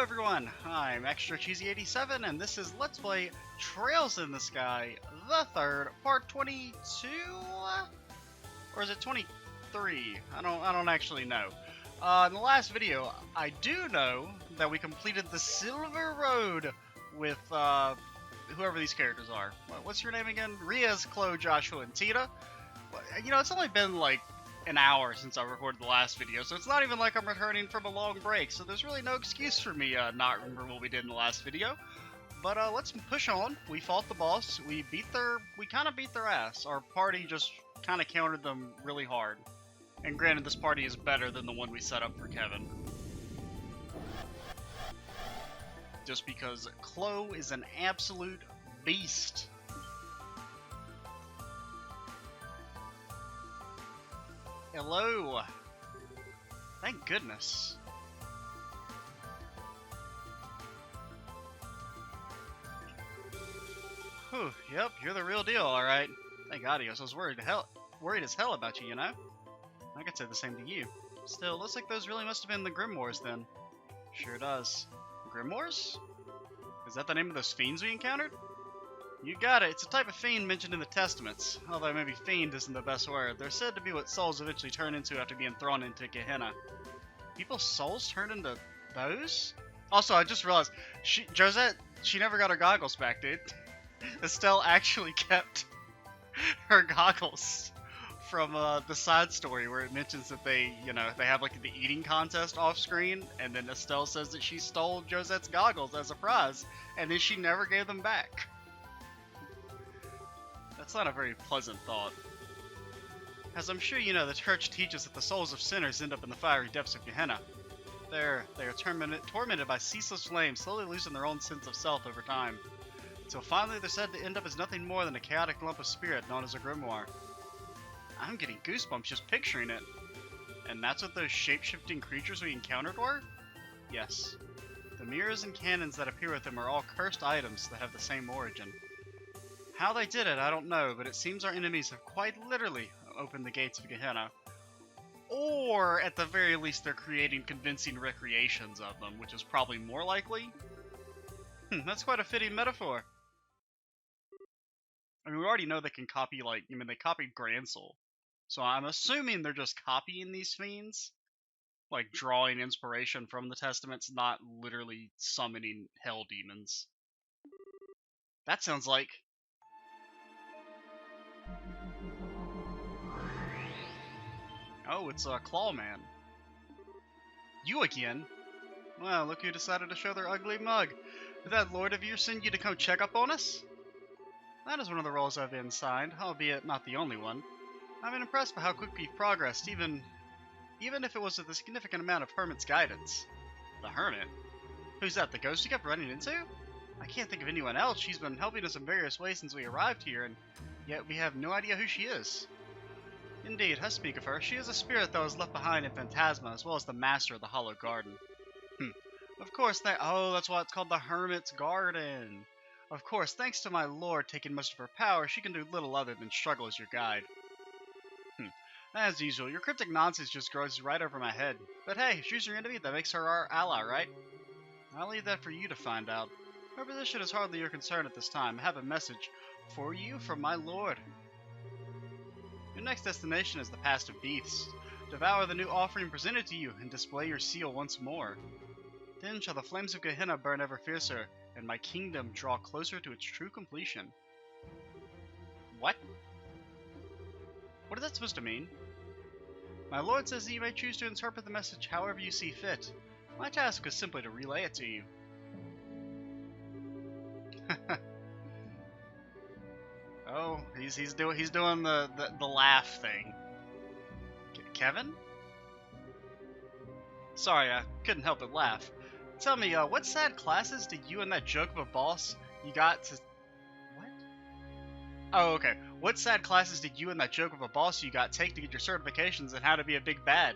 everyone, I'm Extra Cheesy 87 and this is Let's Play Trails in the Sky, the third, part 22? Or is it 23? I don't actually know. In the last video, I do know that we completed the Silver Road with whoever these characters are. What's your name again? Riaz, Chloe, Joshua, and Tita. You know, it's only been like an hour since I recorded the last video, so it's not even like I'm returning from a long break, so there's really no excuse for me not remembering what we did in the last video. But let's push on. We fought the boss. We kind of beat their ass. Our party just kind of countered them really hard. And granted, this party is better than the one we set up for Kevin. Just because Chloe is an absolute beast. Hello. Thank goodness. Whew, yep, you're the real deal, alright. Thank God, I was worried as hell about you, you know? I could say the same to you. Still, looks like those really must have been the Grimoires then. Sure does. Grimoires? Is that the name of those fiends we encountered? You got it. It's a type of fiend mentioned in the Testaments. Although maybe fiend isn't the best word. They're said to be what souls eventually turn into after being thrown into Gehenna. People's souls turn into those? Also, I just realized, Josette, she never got her goggles back, dude. Estelle actually kept her goggles from the side story where it mentions that they have like the eating contest off screen, and then Estelle says that she stole Josette's goggles as a prize, and then she never gave them back. That's not a very pleasant thought. As I'm sure you know, the church teaches that the souls of sinners end up in the fiery depths of Gehenna. They are tormented by ceaseless flames, slowly losing their own sense of self over time. Until finally they're said to end up as nothing more than a chaotic lump of spirit known as a grimoire. I'm getting goosebumps just picturing it. And that's what those shape-shifting creatures we encountered were? Yes. The mirrors and cannons that appear with them are all cursed items that have the same origin. How they did it, I don't know, but it seems our enemies have quite literally opened the gates of Gehenna. Or, at the very least, they're creating convincing recreations of them, which is probably more likely. That's quite a fitting metaphor. I mean, we already know they can copy, they copied Gransel. So I'm assuming they're just copying these fiends. Like, drawing inspiration from the Testaments, not literally summoning hell demons. That sounds like... Oh, it's Clawman. You again? Well, look who decided to show their ugly mug. Did that lord of yours send you to come check up on us? That is one of the roles I've been assigned, albeit not the only one. I've been impressed by how quickly you've progressed, even if it was with a significant amount of Hermit's guidance. The Hermit? Who's that, the ghost you kept running into? I can't think of anyone else. She's been helping us in various ways since we arrived here, and yet we have no idea who she is. Indeed, I speak of her. She is a spirit that was left behind in Phantasma, as well as the master of the Hollow Garden. Of course, that's why it's called the Hermit's Garden. Of course, thanks to my lord taking most of her power, she can do little other than struggle as your guide. As usual, your cryptic nonsense just grows right over my head. But hey, if she's your enemy, that makes her our ally, right? I'll leave that for you to find out. Her position is hardly your concern at this time. I have a message for you from my lord. Your next destination is the Past of Beasts. Devour the new offering presented to you and display your seal once more. Then shall the flames of Gehenna burn ever fiercer, and my kingdom draw closer to its true completion. What? What is that supposed to mean? My lord says that you may choose to interpret the message however you see fit. My task is simply to relay it to you. Oh, he's doing the laugh thing. Kevin? Sorry, I couldn't help but laugh. Tell me, what sad classes did you and that joke of a boss you got to... What? Oh, okay. What sad classes did you and that joke of a boss you got take to get your certifications in how to be a big bad?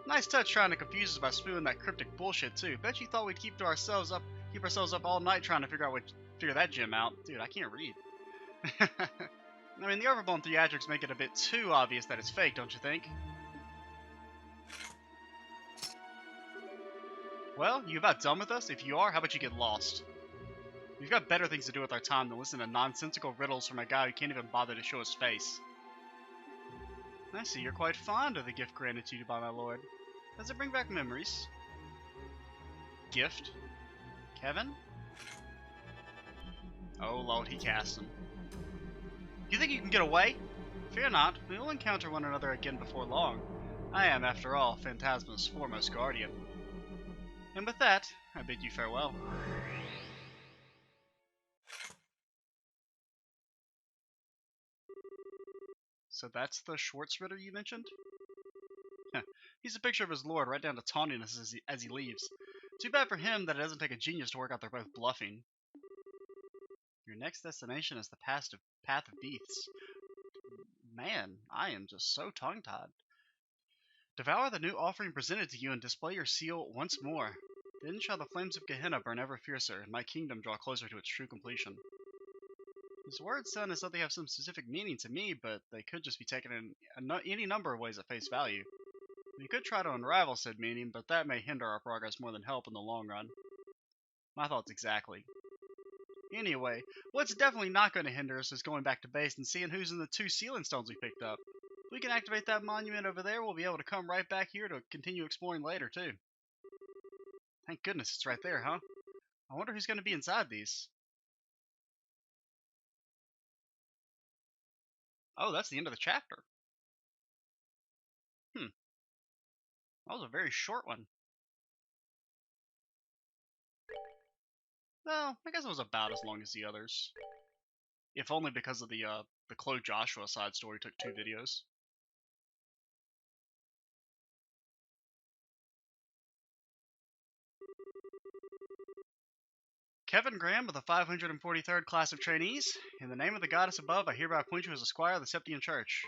Nice touch trying to confuse us by spewing that cryptic bullshit too. Bet you thought we'd keep ourselves up all night trying to figure that gem out. Dude, I can't read. I mean, the overblown theatrics make it a bit too obvious that it's fake, don't you think? Well, you about done with us? If you are, how about you get lost? We've got better things to do with our time than listen to nonsensical riddles from a guy who can't even bother to show his face. I see you're quite fond of the gift granted to you by my lord. Does it bring back memories? Gift? Kevin? Oh lord, he cast him. You think you can get away? Fear not, we will encounter one another again before long. I am, after all, Phantasma's foremost guardian. And with that, I bid you farewell. So that's the Schwartzritter you mentioned? He's a picture of his lord, right down to taunting us as he leaves. Too bad for him that it doesn't take a genius to work out they're both bluffing. Your next destination is the Path of Beasts. Man, I am just so tongue-tied. Devour the new offering presented to you and display your seal once more. Then shall the flames of Gehenna burn ever fiercer, and my kingdom draw closer to its true completion. His words sound as though they have some specific meaning to me, but they could just be taken in any number of ways at face value. We could try to unravel said meaning, but that may hinder our progress more than help in the long run. My thoughts exactly. Anyway, what's definitely not going to hinder us is going back to base and seeing who's in the 2 sealing stones we picked up. If we can activate that monument over there, we'll be able to come right back here to continue exploring later, too. Thank goodness it's right there, huh? I wonder who's going to be inside these. Oh, that's the end of the chapter. That was a very short one. Well, I guess it was about as long as the others. If only because of the Chloe Joshua side story took 2 videos. Kevin Graham of the 543rd class of trainees. In the name of the goddess above, I hereby appoint you as a squire of the Septian Church.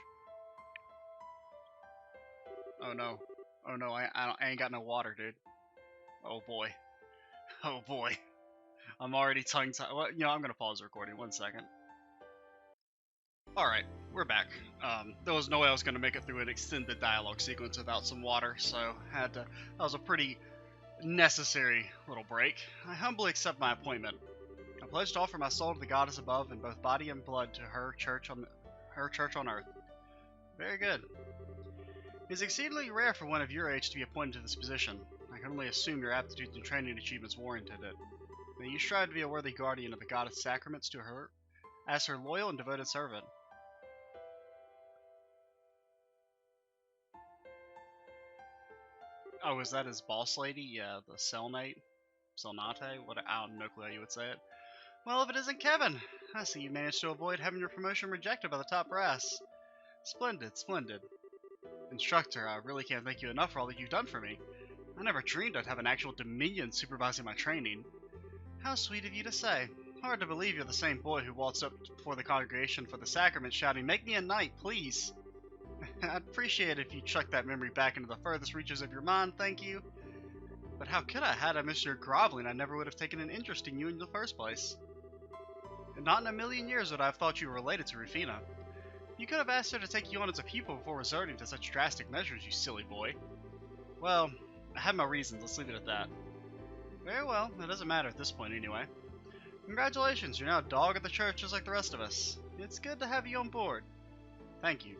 Oh no. Oh no, I ain't got no water, dude. Oh boy. Oh boy. I'm already tongue-tied. Well, you know, I'm gonna pause the recording 1 second. Alright, we're back. There was no way I was gonna make it through an extended dialogue sequence without some water, so that was a pretty necessary little break. I humbly accept my appointment. I pledge to offer my soul to the goddess above in both body and blood to her church on earth. Very good. It is exceedingly rare for one of your age to be appointed to this position. I can only assume your aptitudes and training achievements warranted it. May you strive to be a worthy guardian of the goddess' sacraments to her, as her loyal and devoted servant. Oh, is that his boss lady? Yeah, the Selnate? Selnate? What? I don't know how you would say it. Well, if it isn't Kevin! I see you managed to avoid having your promotion rejected by the top brass. Splendid, splendid. Instructor, I really can't thank you enough for all that you've done for me. I never dreamed I'd have an actual Dominion supervising my training. How sweet of you to say. Hard to believe you're the same boy who waltzed up before the congregation for the sacrament shouting, "Make me a knight, please!" I'd appreciate it if you chucked that memory back into the furthest reaches of your mind, thank you. But how could I? Had I missed your groveling, I never would have taken an interest in you in the first place. And not in a million years would I have thought you were related to Rufina. You could have asked her to take you on as a pupil before resorting to such drastic measures, you silly boy. Well, I had my reasons, let's leave it at that. Very well, it doesn't matter at this point anyway. Congratulations, you're now a dog at the church just like the rest of us. It's good to have you on board. Thank you.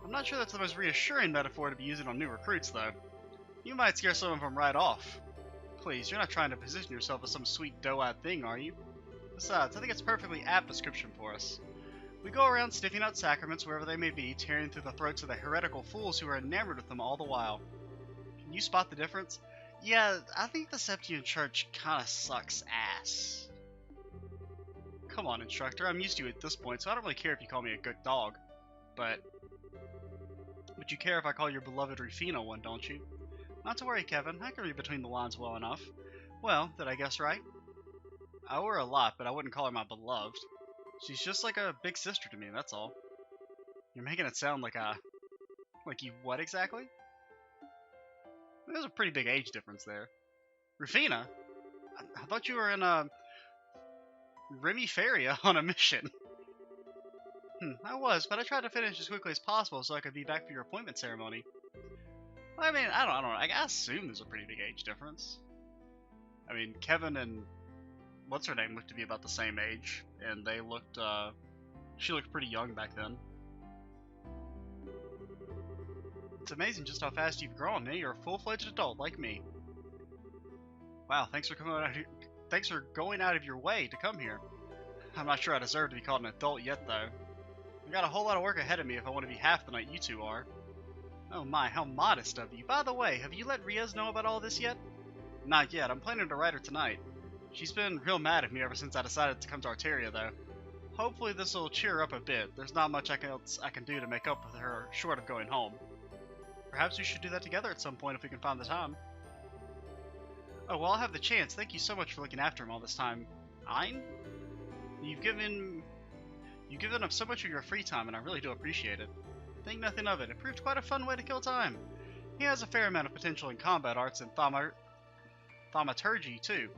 I'm not sure that's the most reassuring metaphor to be using on new recruits, though. You might scare some of them right off. Please, you're not trying to position yourself as some sweet doe-eyed thing, are you? Besides, I think it's a perfectly apt description for us. We go around sniffing out sacraments wherever they may be, tearing through the throats of the heretical fools who are enamored with them all the while. Can you spot the difference? Yeah, I think the Septian Church kinda sucks ass. Come on, instructor, I'm used to you at this point, so I don't really care if you call me a good dog. But you care if I call your beloved Rufina one, don't you? Not to worry, Kevin, I can read between the lines well enough. Well, did I guess right? I owe her a lot, but I wouldn't call her my beloved. She's just like a big sister to me, that's all. You're making it sound like you what exactly? There's a pretty big age difference there. Rufina? I thought you were in Remiferia on a mission. I was, but I tried to finish as quickly as possible so I could be back for your appointment ceremony. Well, I mean, I don't know. I assume there's a pretty big age difference. I mean, Kevin and what's her name looked to be about the same age, and they looked, she looked pretty young back then. It's amazing just how fast you've grown. Now you're a full-fledged adult like me. Wow, thanks for going out of your way to come here. I'm not sure I deserve to be called an adult yet, though. I've got a whole lot of work ahead of me if I want to be half the knight you two are. Oh my, how modest of you. By the way, have you let Riaz know about all this yet? Not yet. I'm planning to write her tonight. She's been real mad at me ever since I decided to come to Arteria, though. Hopefully this will cheer her up a bit. There's not much else I can do to make up with her short of going home. Perhaps we should do that together at some point if we can find the time. Oh, well, I'll have the chance. Thank you so much for looking after him all this time. Ein? You've given up so much of your free time, and I really do appreciate it. Think nothing of it. It proved quite a fun way to kill time. He has a fair amount of potential in combat arts and thaumaturgy, too.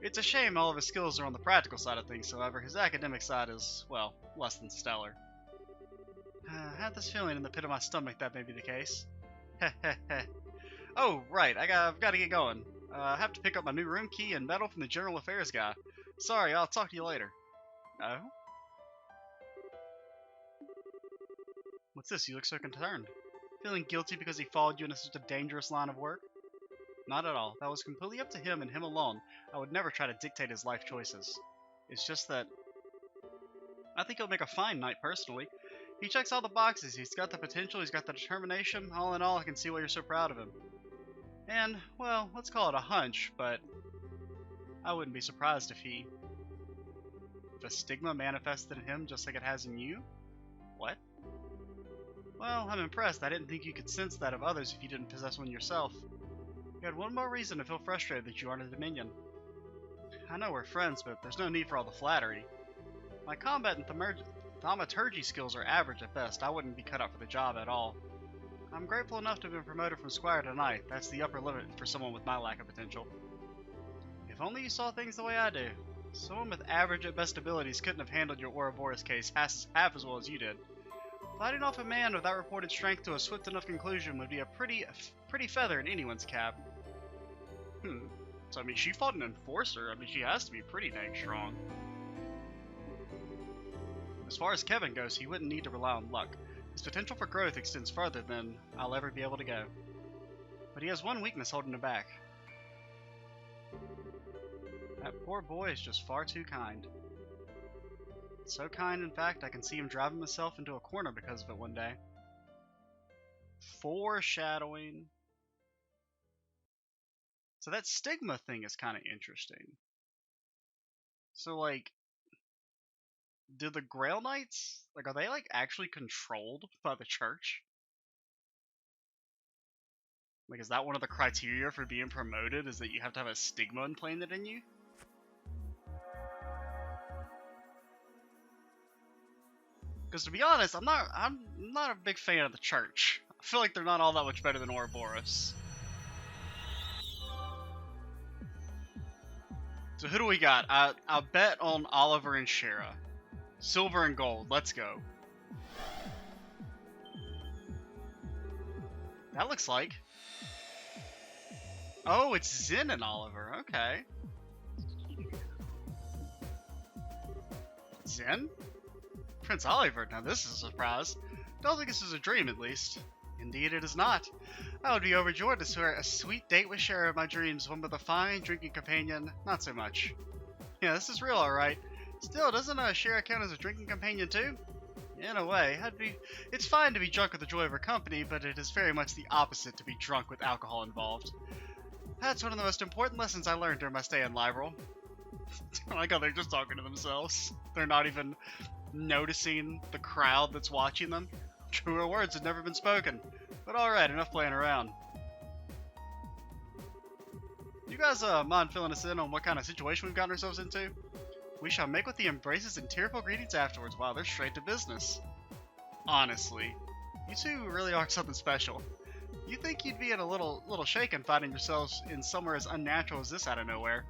It's a shame all of his skills are on the practical side of things, however. His academic side is, well, less than stellar. I had this feeling in the pit of my stomach that may be the case. Heh heh heh. Oh, right, I've got to get going. I have to pick up my new room key and medal from the General Affairs guy. Sorry, I'll talk to you later. Oh? What's this? You look so concerned. Feeling guilty because he followed you into such a dangerous line of work? Not at all. That was completely up to him and him alone. I would never try to dictate his life choices. It's just that I think he'll make a fine knight, personally. He checks all the boxes. He's got the potential, he's got the determination. All in all, I can see why you're so proud of him. And, well, let's call it a hunch, but I wouldn't be surprised if a stigma manifested in him just like it has in you? What? Well, I'm impressed. I didn't think you could sense that of others if you didn't possess one yourself. You had one more reason to feel frustrated that you aren't a Dominion. I know we're friends, but there's no need for all the flattery. My combat and thaumaturgy skills are average at best. I wouldn't be cut out for the job at all. I'm grateful enough to have been promoted from Squire to Knight. That's the upper limit for someone with my lack of potential. If only you saw things the way I do. Someone with average at best abilities couldn't have handled your Ouroboros case half as well as you did. Fighting off a man without reported strength to a swift enough conclusion would be a pretty feather in anyone's cap. So I mean, she fought an enforcer. I mean, she has to be pretty dang strong. As far as Kevin goes, he wouldn't need to rely on luck. His potential for growth extends farther than I'll ever be able to go. But he has one weakness holding him back. That poor boy is just far too kind. So kind, in fact, I can see him driving himself into a corner because of it one day. Foreshadowing. So that stigma thing is kind of interesting. So, like, do the Grail Knights, like, are they, like, actually controlled by the church? Like, is that one of the criteria for being promoted, is that you have to have a stigma implanted in you? Because to be honest, I'm not a big fan of the church. I feel like they're not all that much better than Ouroboros. So who do we got? I'll bet on Oliver and Shara. Silver and gold. Let's go. That looks like. Oh, it's Zen and Oliver. Okay. Zen? Prince Oliver. Now this is a surprise. Don't think this is a dream, at least. Indeed it is not. I would be overjoyed to share a sweet date with Shara of my dreams, one with a fine drinking companion. Not so much. Yeah, this is real, alright. Still, doesn't Shara count as a drinking companion too? In a way, it's fine to be drunk with the joy of her company, but it is very much the opposite to be drunk with alcohol involved. That's one of the most important lessons I learned during my stay in Liberal. I like how they're just talking to themselves. They're not even noticing the crowd that's watching them. Truer words had never been spoken. But alright, enough playing around. You guys mind filling us in on what kind of situation we've gotten ourselves into? We shall make with the embraces and tearful greetings afterwards. Wow, they're straight to business. Honestly, you two really are something special. You think you'd be in a little shaken finding yourselves in somewhere as unnatural as this out of nowhere.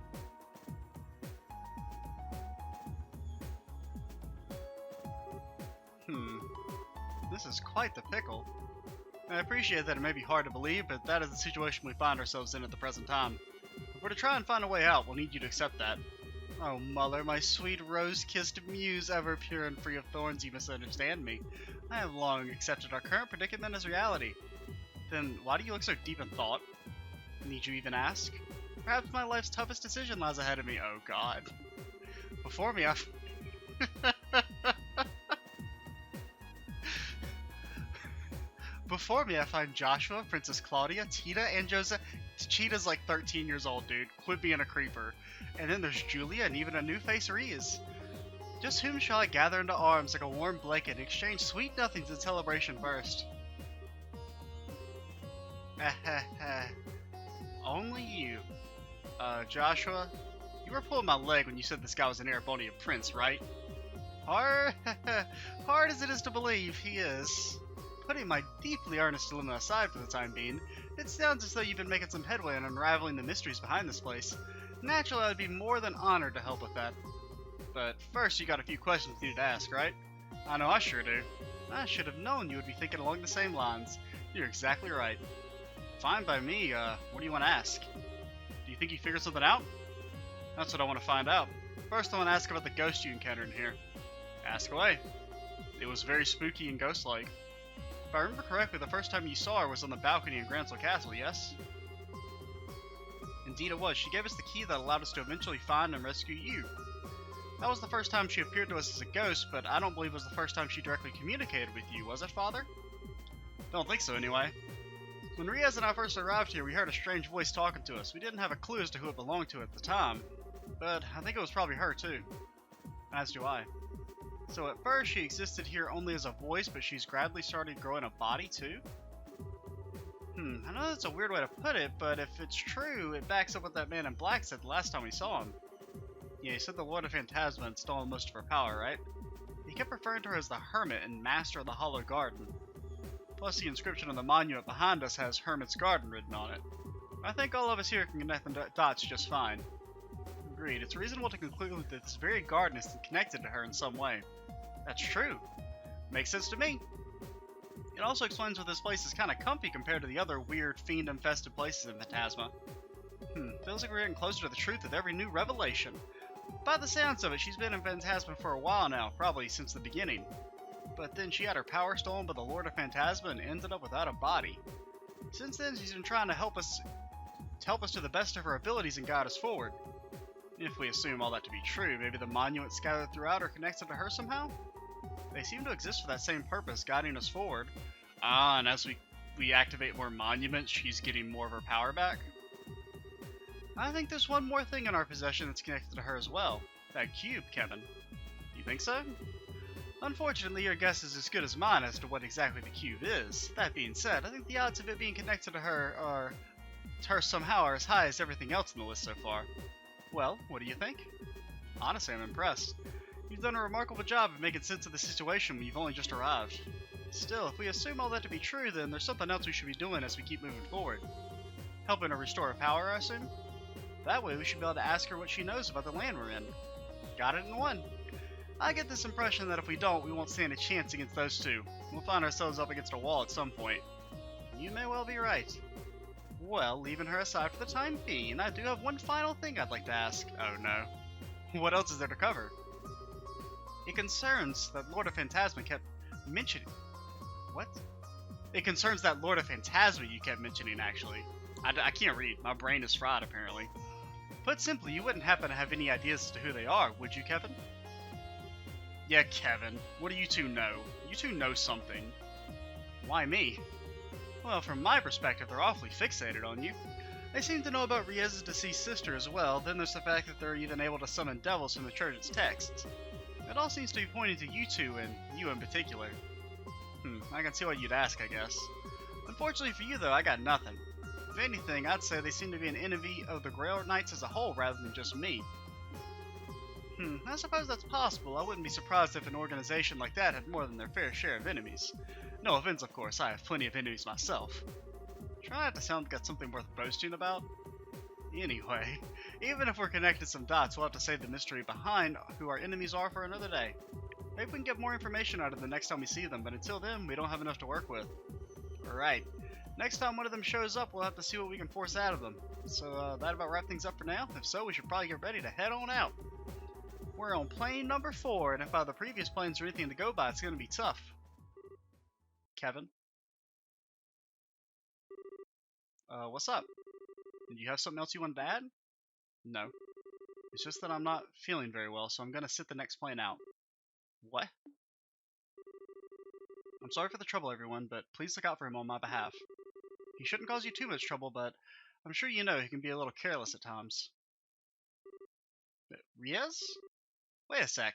This is quite the pickle. I appreciate that it may be hard to believe, but that is the situation we find ourselves in at the present time. If we're to try and find a way out, we'll need you to accept that. Oh, Muller, my sweet rose-kissed muse, ever pure and free of thorns, you misunderstand me. I have long accepted our current predicament as reality. Then why do you look so deep in thought? Need you even ask? Perhaps my life's toughest decision lies ahead of me. Oh God. Before me, Before me, I find Joshua, Princess Claudia, Tita, and Joseph. Cheetah's like 13 years old, dude. Quit being a creeper. And then there's Julia and even a new face, Reese. Just whom shall I gather into arms like a warm blanket and exchange sweet nothings in celebration first? Only you. Joshua, you were pulling my leg when you said this guy was an Erebonian prince, right? Hard as it is to believe, he is. Putting my deeply earnest dilemma aside for the time being, it sounds as though you've been making some headway in unraveling the mysteries behind this place. Naturally, I'd be more than honored to help with that. But first, you got a few questions you need to ask, right? I know I sure do. I should have known you would be thinking along the same lines. You're exactly right. Fine by me. What do you want to ask? Do you think you figured something out? That's what I want to find out. First, I want to ask about the ghost you encountered in here. Ask away. It was very spooky and ghost-like. If I remember correctly, the first time you saw her was on the balcony in Gransel Castle, yes? Indeed it was. She gave us the key that allowed us to eventually find and rescue you. That was the first time she appeared to us as a ghost, but I don't believe it was the first time she directly communicated with you, was it, Father? Don't think so, anyway. When Riaz and I first arrived here, we heard a strange voice talking to us. We didn't have a clue as to who it belonged to at the time, but I think it was probably her, too. As do I. So at first, she existed here only as a voice, but she's gradually started growing a body, too? I know that's a weird way to put it, but if it's true, it backs up what that man in black said the last time we saw him. Yeah, he said the Lord of Phantasma had stolen most of her power, right? He kept referring to her as the Hermit and Master of the Hollow Garden. Plus, the inscription on the monument behind us has Hermit's Garden written on it. I think all of us here can connect the dots just fine. Agreed, it's reasonable to conclude that this very garden is connected to her in some way. That's true. Makes sense to me. It also explains why this place is kind of comfy compared to the other weird, fiend-infested places in Phantasma. Feels like we're getting closer to the truth with every new revelation. By the sounds of it, she's been in Phantasma for a while now, probably since the beginning. But then she had her power stolen by the Lord of Phantasma and ended up without a body. Since then, she's been trying to help us to the best of her abilities and guide us forward. If we assume all that to be true, maybe the monuments scattered throughout are connected to her somehow? They seem to exist for that same purpose, guiding us forward. And as we activate more monuments, she's getting more of her power back? I think there's one more thing in our possession that's connected to her as well. That cube, Kevin. You think so? Unfortunately, your guess is as good as mine as to what exactly the cube is. That being said, I think the odds of it being connected to her somehow are as high as everything else in the list so far. Well, what do you think? Honestly, I'm impressed. You've done a remarkable job of making sense of the situation when you've only just arrived. Still, if we assume all that to be true, then there's something else we should be doing as we keep moving forward. Helping her restore her power, I assume? That way we should be able to ask her what she knows about the land we're in. Got it in one. I get this impression that if we don't, we won't stand a chance against those two. We'll find ourselves up against a wall at some point. You may well be right. Well, leaving her aside for the time being, I do have one final thing I'd like to ask. Oh no. What else is there to cover? It concerns that Lord of Phantasma kept mentioning. What? It concerns that Lord of Phantasma you kept mentioning, actually. I can't read. My brain is fried, apparently. Put simply, you wouldn't happen to have any ideas as to who they are, would you, Kevin? Yeah, Kevin. What do you two know? You two know something. Why me? Well, from my perspective, they're awfully fixated on you. They seem to know about Riez's deceased sister as well. Then there's the fact that they're even able to summon devils from the church's texts. It all seems to be pointing to you two, and you in particular. I can see why you'd ask, I guess. Unfortunately for you, though, I got nothing. If anything, I'd say they seem to be an enemy of the Grail Knights as a whole rather than just me. I suppose that's possible. I wouldn't be surprised if an organization like that had more than their fair share of enemies. No offense, of course, I have plenty of enemies myself. Try not to sound like that's something worth boasting about. Anyway, even if we're connected some dots, we'll have to save the mystery behind who our enemies are for another day. Maybe we can get more information out of them the next time we see them, but until then, we don't have enough to work with. Alright, Next time one of them shows up, we'll have to see what we can force out of them. So that about wrap things up for now. If so, we should probably get ready to head on out. We're on plane number 4, and if the previous planes are anything to go by, it's going to be tough. Kevin? What's up? Did you have something else you wanted to add? No. It's just that I'm not feeling very well, so I'm going to sit the next plane out. What? I'm sorry for the trouble, everyone, but please look out for him on my behalf. He shouldn't cause you too much trouble, but I'm sure you know he can be a little careless at times. Riaz? Wait a sec.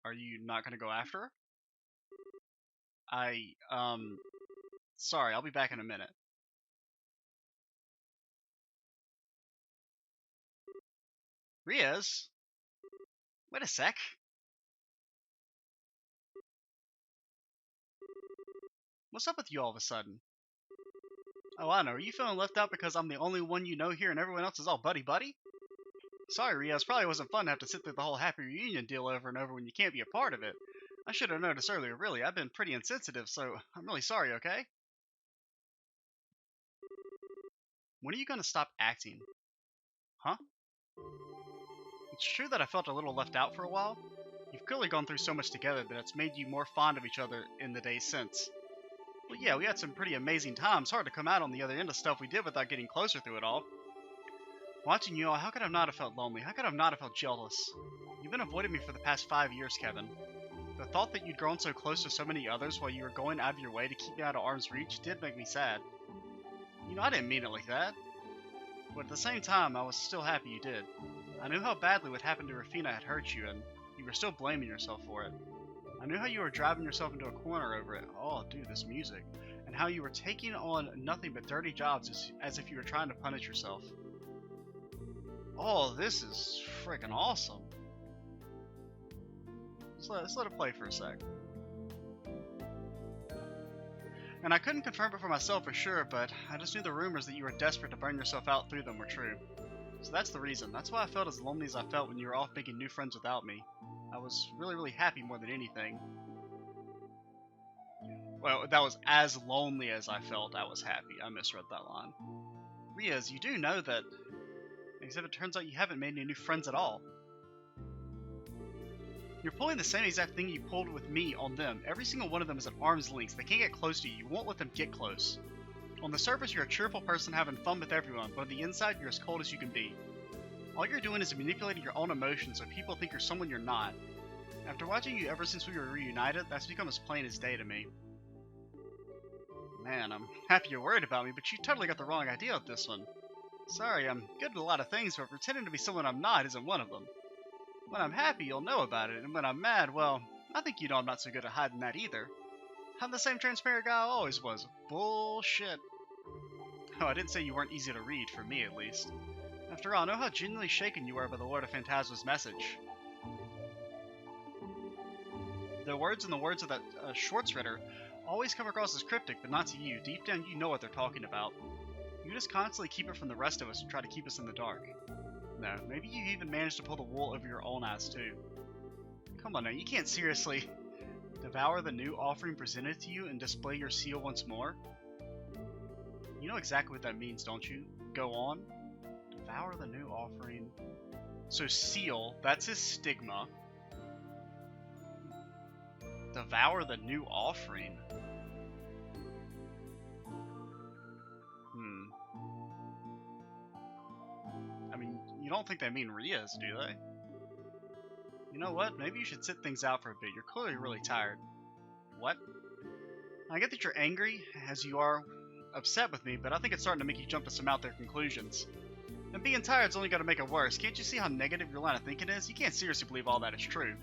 Are you not going to go after her? Sorry, I'll be back in a minute. Riaz? Wait a sec. What's up with you all of a sudden? Oh, I know. Are you feeling left out because I'm the only one you know here and everyone else is all buddy-buddy? Sorry, Riaz. Probably wasn't fun to have to sit through the whole happy reunion deal over and over when you can't be a part of it. I should have noticed earlier, really. I've been pretty insensitive, so I'm really sorry, okay? When are you going to stop acting? Huh? It's true that I felt a little left out for a while. You've clearly gone through so much together that it's made you more fond of each other in the days since. Well, yeah, we had some pretty amazing times. Hard to come out on the other end of stuff we did without getting closer through it all. Watching you all, how could I not have felt lonely? How could I not have felt jealous? You've been avoiding me for the past 5 years, Kevin. The thought that you'd grown so close to so many others while you were going out of your way to keep me out of arm's reach did make me sad. You know, I didn't mean it like that. But at the same time, I was still happy you did. I knew how badly what happened to Rafina had hurt you, and you were still blaming yourself for it. I knew how you were driving yourself into a corner over it. Oh, dude, this music. And how you were taking on nothing but dirty jobs as if you were trying to punish yourself. Oh, this is freaking awesome. Let's let it play for a sec. And I couldn't confirm it for myself for sure, but I just knew the rumors that you were desperate to burn yourself out through them were true. So that's the reason. That's why I felt as lonely as I felt when you were off making new friends without me. I was really happy more than anything. Well, that was as lonely as I felt I was happy. I misread that line. Riaz, you do know that... Except it turns out you haven't made any new friends at all. You're pulling the same exact thing you pulled with me on them. Every single one of them is at arm's length. They can't get close to you. You won't let them get close. On the surface, you're a cheerful person having fun with everyone, but on the inside, you're as cold as you can be. All you're doing is manipulating your own emotions so people think you're someone you're not. After watching you ever since we were reunited, that's become as plain as day to me. Man, I'm happy you're worried about me, but you totally got the wrong idea with this one. Sorry, I'm good at a lot of things, but pretending to be someone I'm not isn't one of them. When I'm happy, you'll know about it, and when I'm mad, well, I think you know I'm not so good at hiding that either. I'm the same transparent guy I always was. Bullshit. Oh, I didn't say you weren't easy to read, for me at least. After all, I know how genuinely shaken you are by the Lord of Phantasma's message. The words in the words of that Schwartzritter always come across as cryptic, but not to you. Deep down, you know what they're talking about. You just constantly keep it from the rest of us and try to keep us in the dark. No, maybe you even managed to pull the wool over your own eyes too. Come on now, you can't seriously devour the new offering presented to you and display your seal once more? You know exactly what that means, don't you? Go on. Devour the new offering. So seal, that's his stigma. Devour the new offering. I mean, you don't think they mean Riaz, do they? You know what? Maybe you should sit things out for a bit. You're clearly really tired. What? I get that you're angry, as you are upset with me, but I think it's starting to make you jump to some out there conclusions. And being tired's only going to make it worse. Can't you see how negative your line of thinking is? You can't seriously believe all that is true.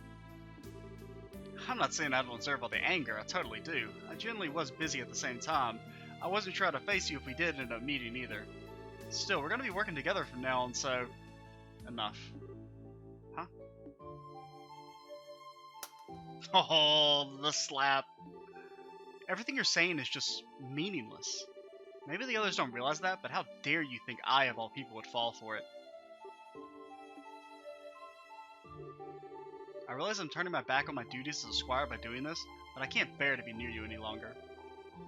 I'm not saying I don't deserve all the anger. I totally do. I generally was busy at the same time. I wasn't sure how to face you if we did end up meeting either. Still, we're going to be working together from now on, so... Enough. Huh? Oh, the slap. Everything you're saying is just meaningless. Maybe the others don't realize that, but how dare you think I, of all people, would fall for it? I realize I'm turning my back on my duties as a squire by doing this, but I can't bear to be near you any longer.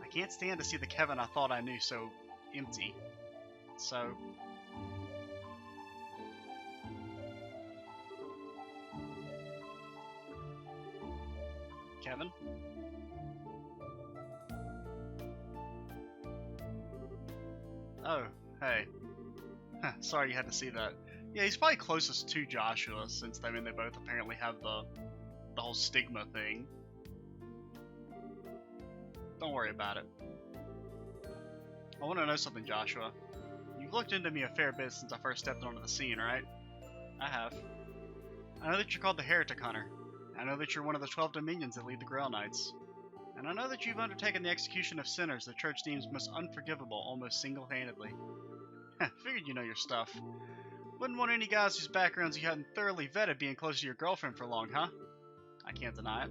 I can't stand to see the Kevin I thought I knew so empty. So... Kevin? Oh, hey. Sorry you had to see that. Yeah, he's probably closest to Joshua, since they both apparently have the whole stigma thing. Don't worry about it. I want to know something, Joshua. You've looked into me a fair bit since I first stepped onto the scene, right? I have. I know that you're called the Heretic Hunter. I know that you're one of the 12 dominions that lead the Grail Knights. And I know that you've undertaken the execution of sinners the Church deems most unforgivable almost single-handedly. Figured you know your stuff. Wouldn't want any guys whose backgrounds you hadn't thoroughly vetted being close to your girlfriend for long, huh? I can't deny it.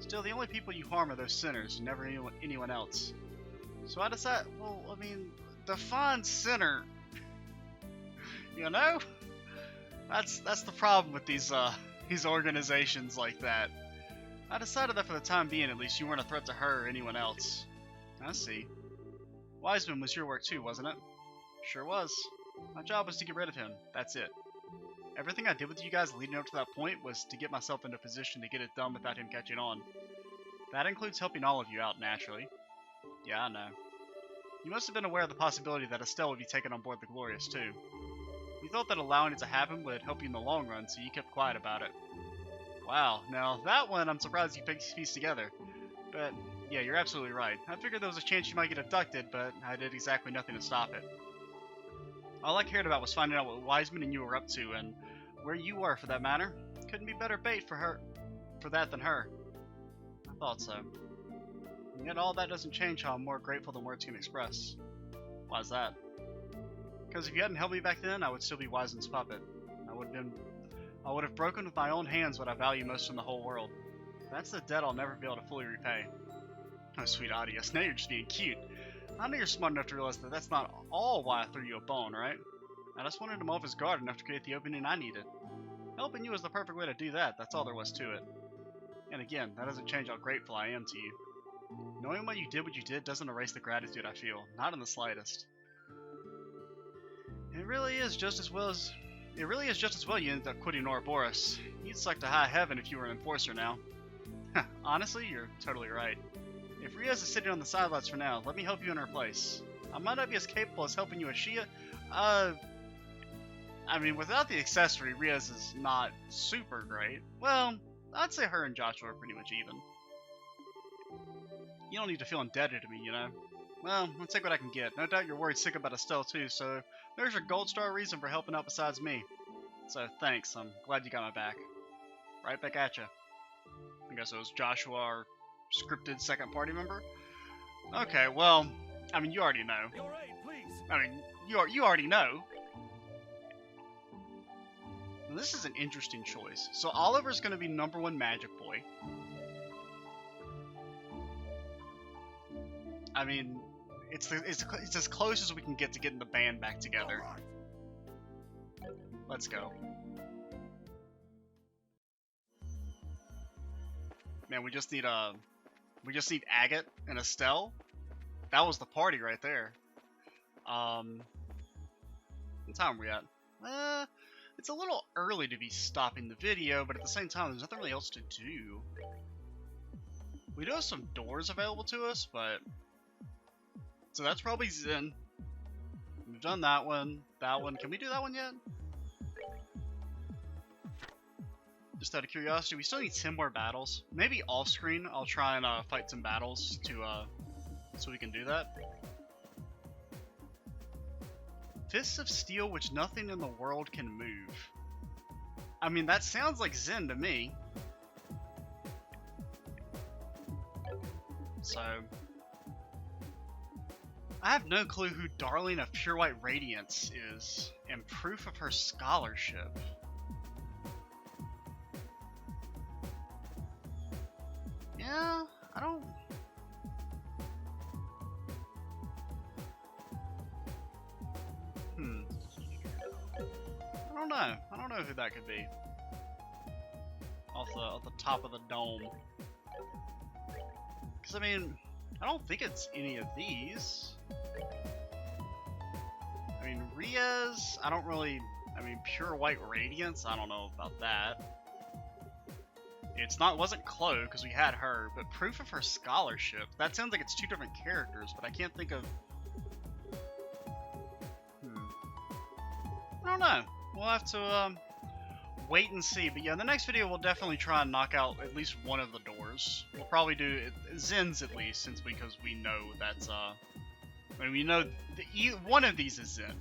Still, the only people you harm are those sinners, never anyone else. So I decided, well, I mean, define sinner. You know? That's the problem with these organizations like that. I decided that for the time being, at least, you weren't a threat to her or anyone else. I see. Wiseman was your work too, wasn't it? Sure was. My job was to get rid of him. That's it. Everything I did with you guys leading up to that point was to get myself into a position to get it done without him catching on. That includes helping all of you out, naturally. Yeah, I know. You must have been aware of the possibility that Estelle would be taken on board the Glorious, too. You thought that allowing it to happen would help you in the long run, so you kept quiet about it. Wow, now that one I'm surprised you pieced together. But, yeah, you're absolutely right. I figured there was a chance you might get abducted, but I did exactly nothing to stop it. All I cared about was finding out what Wiseman and you were up to, and where you were, for that matter. Couldn't be better bait for that than her. I thought so. And yet all that doesn't change how I'm more grateful than words can express. Why's that? Because if you hadn't helped me back then, I would still be Wiseman's puppet. I would have broken with my own hands what I value most in the whole world. That's the debt I'll never be able to fully repay. Oh, sweet Audius, now you're just being cute. I know you're smart enough to realize that that's not all why I threw you a bone, right? I just wanted him off his guard enough to create the opening I needed. Helping you was the perfect way to do that, that's all there was to it. And again, that doesn't change how grateful I am to you. Knowing why you did what you did doesn't erase the gratitude I feel, not in the slightest. It really is just as well you ended up quitting Ouroboros. You'd suck to high heaven if you were an enforcer now. Honestly, you're totally right. If Riaz is sitting on the sidelines for now, let me help you in her place. I might not be as capable as helping you as she... I mean, without the accessory, Riaz is not super great. Well, I'd say her and Joshua are pretty much even. You don't need to feel indebted to me, you know? Well, I'll take what I can get. No doubt you're worried sick about Estelle too, so there's your gold star reason for helping out besides me. So thanks, I'm glad you got my back. Right back at ya. I guess it was Joshua, our scripted second party member? Okay, well, I mean, you already know. You're right, please. I mean, you already know. This is an interesting choice. So Oliver's going to be #1 Magic Boy. I mean, it's as close as we can get to getting the band back together. Let's go. Man, we just need Agate and Estelle. That was the party right there. What time are we at? It's a little early to be stopping the video, but at the same time, there's nothing really else to do. We do have some doors available to us, but... So that's probably Zen. We've done that one. That one. Can we do that one yet? Just out of curiosity, we still need 10 more battles. Maybe off screen, I'll try and fight some battles to so we can do that. Fists of steel which nothing in the world can move. I mean, that sounds like Zen to me. So... I have no clue who Darling of Pure White Radiance is, and proof of her scholarship. Yeah, I don't... I don't know who that could be. Off the top of the dome. Because, I mean, I don't think it's any of these. I mean, Ria's, I don't really... I mean, Pure White Radiance, I don't know about that. Wasn't Chloe, because we had her, but proof of her scholarship. That sounds like it's two different characters, but I can't think of... I don't know. We'll have to wait and see. But yeah, in the next video, we'll definitely try and knock out at least one of the doors. We'll probably do Zen's at least, because we know that's... I mean, we know one of these is Zen.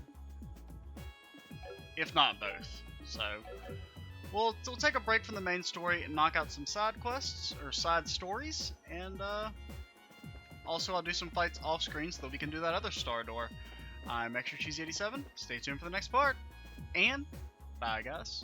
If not both. So... We'll take a break from the main story and knock out some side quests, or side stories, and also I'll do some fights off screen so that we can do that other star door. I'm Extra Cheesy 87, stay tuned for the next part, and bye guys.